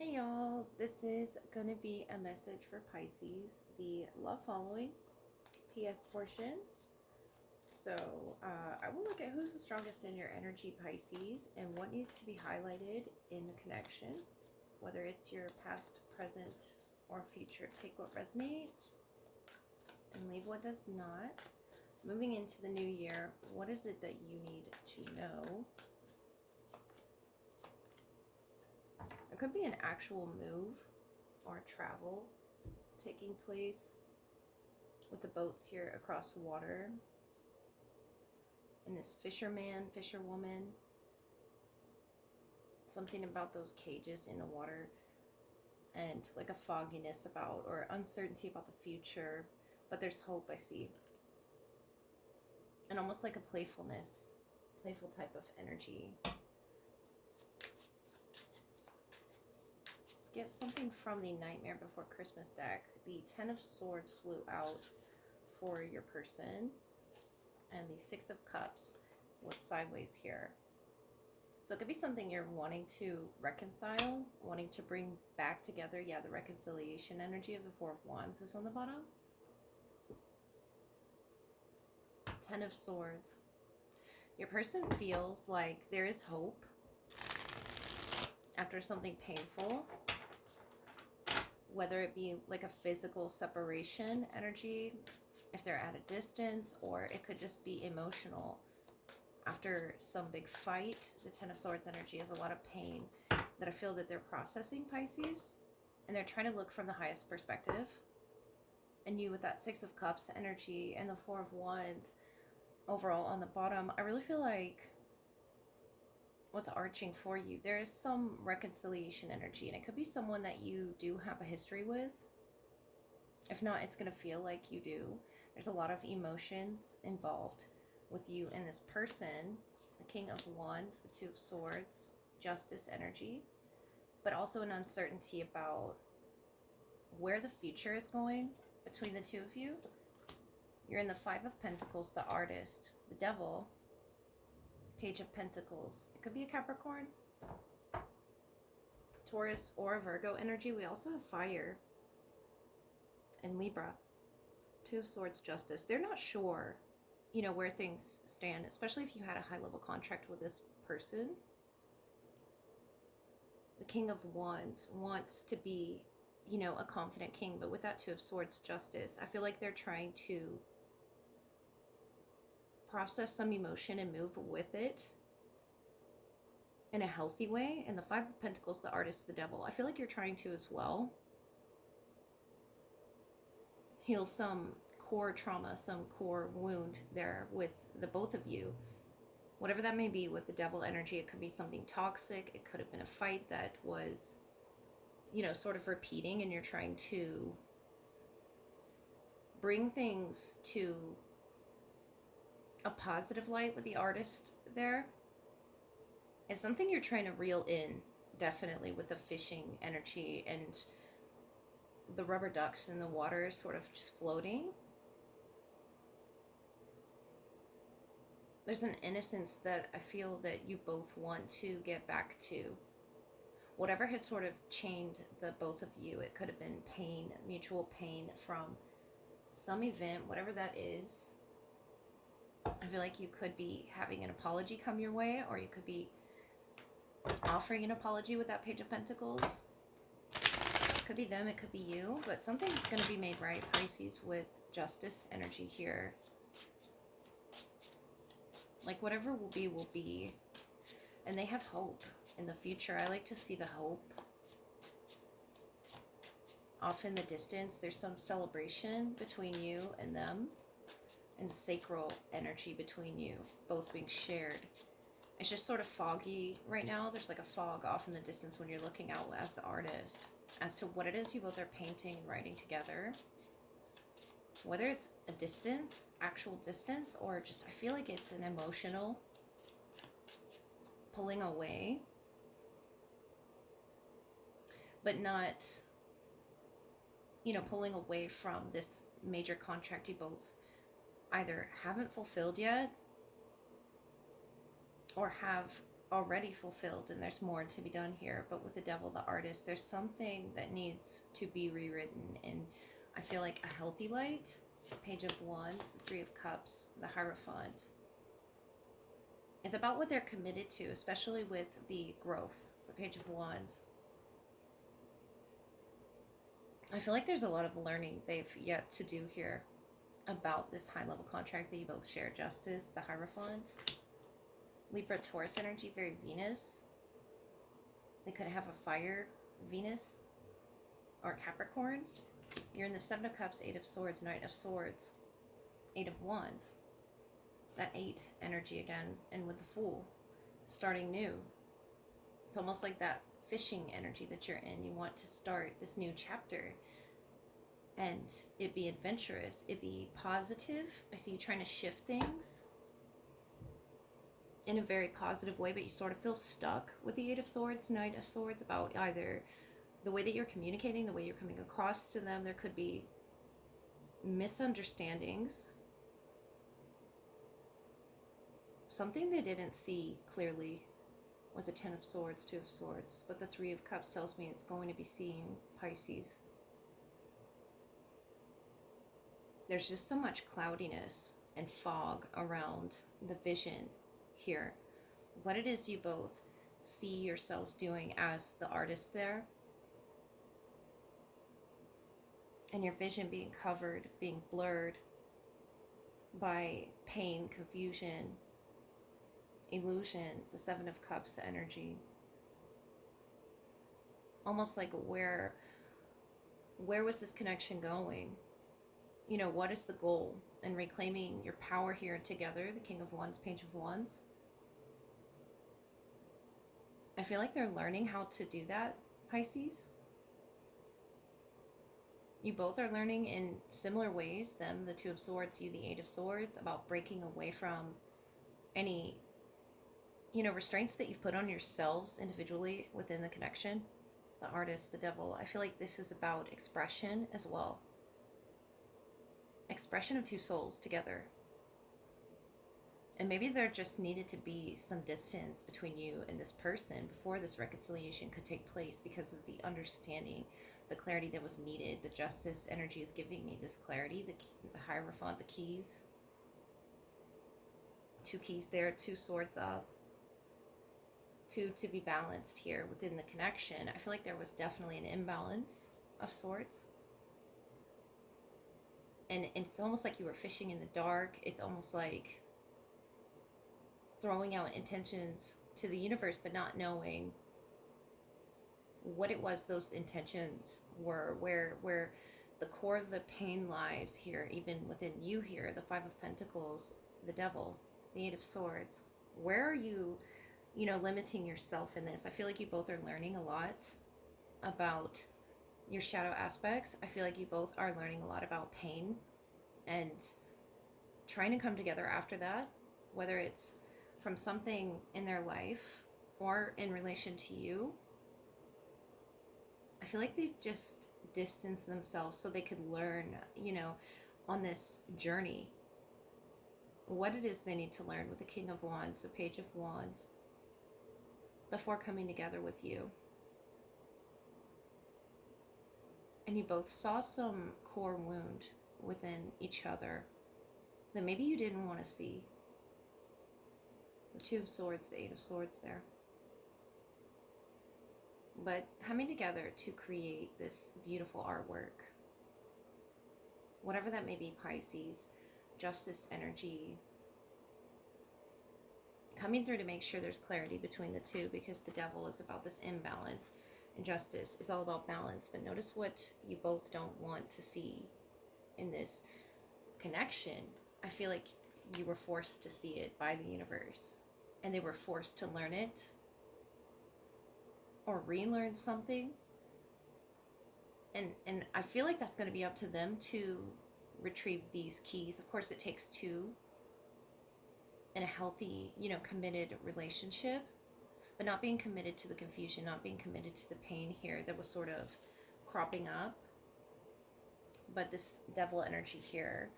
Hey y'all, this is going to be a message for Pisces, the love following PS portion. So I will look at who's the strongest in your energy, Pisces, and what needs to be highlighted in the connection, whether it's your past, present, or future. Take what resonates and leave what does not. Moving into the new year, what is it that you need to know? It could be an actual move or travel taking place with the boats here across water. And this fisherman, fisherwoman, something about those cages in the water and like a fogginess about or uncertainty about the future. But there's hope, I see. And almost like a playfulness, playful type of energy. Get something from the Nightmare Before Christmas deck. The Ten of Swords flew out for your person, and the Six of Cups was sideways here. So it could be something you're wanting to reconcile, wanting to bring back together. Yeah, the reconciliation energy of the Four of Wands is on the bottom. Ten of Swords. Your person feels like there is hope after something painful, whether it be like a physical separation energy, if they're at a distance, or it could just be emotional. After some big fight, the Ten of Swords energy is a lot of pain that I feel that they're processing, Pisces, and they're trying to look from the highest perspective. And you with that Six of Cups energy and the Four of Wands overall on the bottom, I really feel like what's arching for you, there is some reconciliation energy, and it could be someone that you do have a history with. If not, it's going to feel like you do. There's a lot of emotions involved with you and this person. The King of Wands, the Two of Swords, Justice energy, but also an uncertainty about where the future is going between the two of you. You're in the Five of Pentacles, the Artist, the Devil, Page of Pentacles. It could be a Capricorn, Taurus, or a Virgo energy. We also have fire and Libra. Two of Swords, Justice. They're not sure, where things stand, especially if you had a high-level contract with this person. The King of Wands wants to be, a confident king, but with that Two of Swords, Justice, I feel like they're trying to process some emotion and move with it in a healthy way. And the Five of Pentacles, the Artist, the Devil, I feel like you're trying to as well heal some core trauma, some core wound there with the both of you, whatever that may be. With the Devil energy, it could be something toxic, it could have been a fight that was sort of repeating, and you're trying to bring things to a positive light. With the Artist there, it's something you're trying to reel in, definitely, with the fishing energy and the rubber ducks in the water sort of just floating. There's an innocence that I feel that you both want to get back to. Whatever had sort of chained the both of you, it could have been pain, mutual pain from some event, whatever that is. I feel like you could be having an apology come your way, or you could be offering an apology with that Page of Pentacles. It could be them, it could be you, but something's going to be made right, Pisces, with Justice energy here. Like, whatever will be, will be. And they have hope in the future. I like to see the hope. Off in the distance, there's some celebration between you and them, and sacral energy between you, both being shared. It's just sort of foggy right now. There's like a fog off in the distance when you're looking out as the artist, as to what it is you both are painting and writing together. Whether it's a distance, actual distance, or just, I feel like it's an emotional pulling away, but not, pulling away from this major contract you both either haven't fulfilled yet, or have already fulfilled and there's more to be done here. But with the devil, the artist, there's something that needs to be rewritten. And I feel like a healthy light, Page of Wands, the Three of Cups, the Hierophant. It's about what they're committed to, especially with the growth, the Page of Wands. I feel like there's a lot of learning they've yet to do here about this high level contract that you both share. Justice, the Hierophant. Libra, Taurus energy, very Venus. They could have a fire Venus or Capricorn. You're in the Seven of Cups, Eight of Swords, Knight of Swords, Eight of Wands. That 8 energy again, and with the Fool, starting new. It's almost like that fishing energy that you're in. You want to start this new chapter and it be adventurous, it be positive. I see you trying to shift things in a very positive way, but you sort of feel stuck with the Eight of Swords, Knight of Swords, about either the way that you're communicating, the way you're coming across to them. There could be misunderstandings, something they didn't see clearly with the Ten of Swords, Two of Swords, but the Three of Cups tells me it's going to be seen, Pisces. There's just so much cloudiness and fog around the vision here. What it is you both see yourselves doing as the artist there, and your vision being covered, being blurred by pain, confusion, illusion, the Seven of Cups energy. Almost like where was this connection going? You know, what is the goal? And reclaiming your power here together, the King of Wands, Page of Wands. I feel like they're learning how to do that, Pisces. You both are learning in similar ways, them, the Two of Swords, you, the Eight of Swords, about breaking away from any, restraints that you've put on yourselves individually within the connection. The artist, the devil. I feel like this is about expression as well. Expression of two souls together. And maybe there just needed to be some distance between you and this person before this reconciliation could take place, because of the understanding, the clarity that was needed. The Justice energy is giving me this clarity. The Hierophant, the keys. 2 keys there, 2 swords up. 2 to be balanced here within the connection. I feel like there was definitely an imbalance of sorts. And it's almost like you were fishing in the dark. It's almost like throwing out intentions to the universe, but not knowing what it was those intentions were, where the core of the pain lies here, even within you here. The Five of Pentacles, the devil, the Eight of Swords. Where are you, limiting yourself in this? I feel like you both are learning a lot about your shadow aspects. I feel like you both are learning a lot about pain and trying to come together after that, whether it's from something in their life or in relation to you. I feel like they just distanced themselves so they could learn, on this journey, what it is they need to learn with the King of Wands, the Page of Wands, before coming together with you. And you both saw some core wound within each other that maybe you didn't want to see. The Two of Swords, the Eight of Swords there. But coming together to create this beautiful artwork, whatever that may be, Pisces, Justice energy, coming through to make sure there's clarity between the two, because the devil is about this imbalance and Justice is all about balance. But notice what you both don't want to see in this connection. I feel like you were forced to see it by the universe, and they were forced to learn it or relearn something. And I feel like that's going to be up to them to retrieve these keys. Of course, it takes two in a healthy, committed relationship, but not being committed to the confusion, not being committed to the pain here that was sort of cropping up. But this devil energy here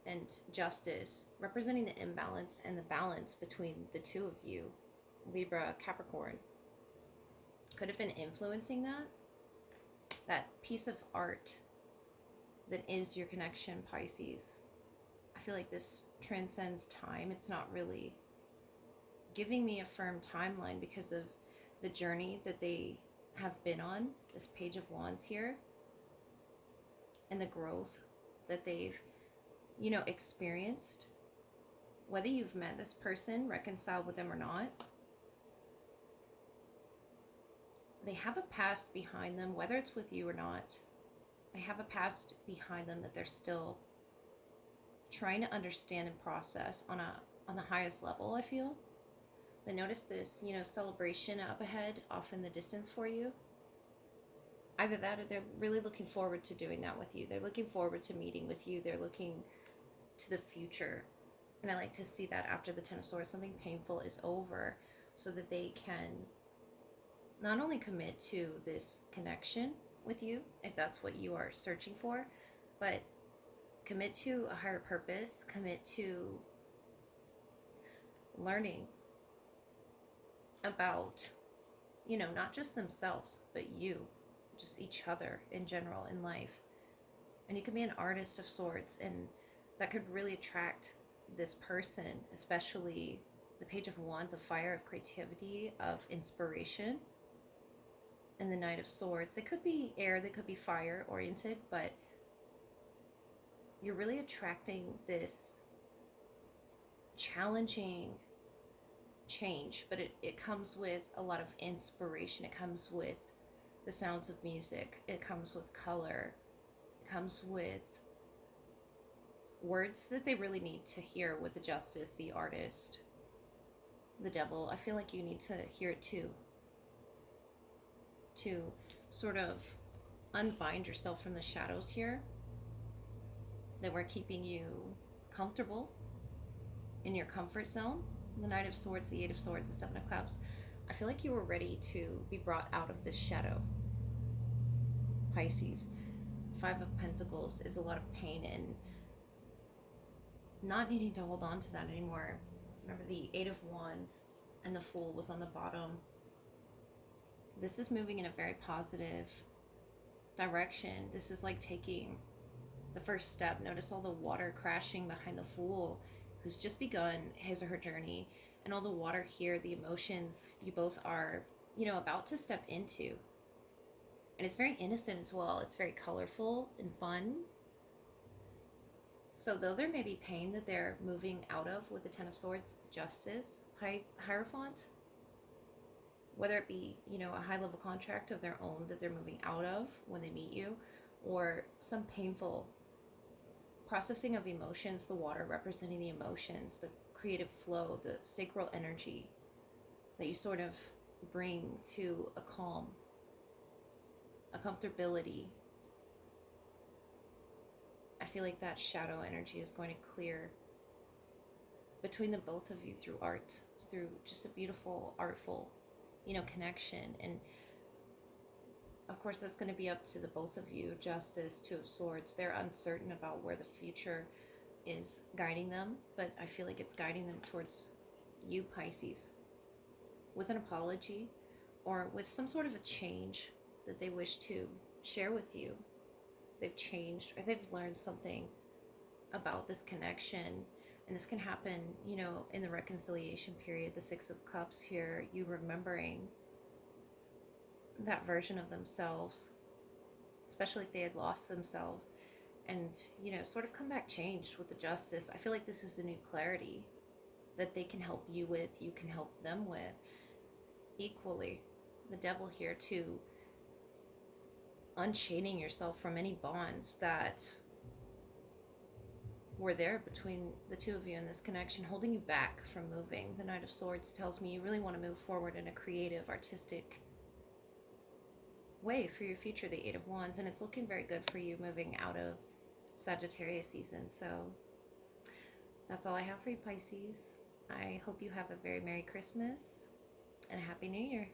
and Justice representing the imbalance and the balance between the two of you. Libra, Capricorn could have been influencing that piece of art that is your connection, Pisces. I feel like this transcends time. It's not really giving me a firm timeline because of the journey that they have been on, this Page of Wands here, and the growth that they've, experienced. Whether you've met this person, reconciled with them or not, they have a past behind them, whether it's with you or not. They have a past behind them that they're still trying to understand and process on the highest level, I feel. But notice this, celebration up ahead, off in the distance for you. Either that or they're really looking forward to doing that with you. They're looking forward to meeting with you. They're looking to the future. And I like to see that after the Ten of Swords, something painful is over so that they can not only commit to this connection with you, if that's what you are searching for, but commit to a higher purpose, commit to learning about, not just themselves, but you, just each other in general in life. And you can be an artist of sorts, and that could really attract this person, especially the Page of Wands, of fire, of creativity, of inspiration, and the Knight of Swords. They could be air, they could be fire oriented, but you're really attracting this challenging change, but it comes with a lot of inspiration. It comes with the sounds of music. It comes with color. It comes with words that they really need to hear with the Justice, the Artist, the Devil. I feel like you need to hear it too, to sort of unbind yourself from the shadows here that were keeping you comfortable in your comfort zone. The Knight of Swords, the Eight of Swords, the Seven of Cups. I feel like you were ready to be brought out of this shadow, Pisces. Five of Pentacles is a lot of pain and not needing to hold on to that anymore. Remember, the Eight of Wands and the Fool was on the bottom. This is moving in a very positive direction. This is like taking the first step. Notice all the water crashing behind the Fool, who's just begun his or her journey, and all the water here, the emotions you both are, about to step into. And it's very innocent as well. It's very colorful and fun. So though there may be pain that they're moving out of with the Ten of Swords, Justice, Hierophant, whether it be, a high-level contract of their own that they're moving out of when they meet you, or some painful processing of emotions, the water representing the emotions, the creative flow, the sacral energy that you sort of bring to a calm, a comfortability. I feel like that shadow energy is going to clear between the both of you through art, through just a beautiful, artful, connection. And of course, that's going to be up to the both of you. Justice, Two of Swords. They're uncertain about where the future is guiding them, but I feel like it's guiding them towards you, Pisces, with an apology or with some sort of a change that they wish to share with you. They've changed or they've learned something about this connection. And this can happen, in the reconciliation period, the Six of Cups here, you remembering that version of themselves, especially if they had lost themselves, and, sort of come back changed with the Justice. I feel like this is a new clarity that they can help you with, you can help them with equally. The Devil here too, unchaining yourself from any bonds that were there between the two of you in this connection, holding you back from moving. The Knight of Swords tells me you really want to move forward in a creative, artistic way for your future, the Eight of Wands, and it's looking very good for you moving out of Sagittarius season. So that's all I have for you, Pisces. I hope you have a very Merry Christmas and a Happy New Year.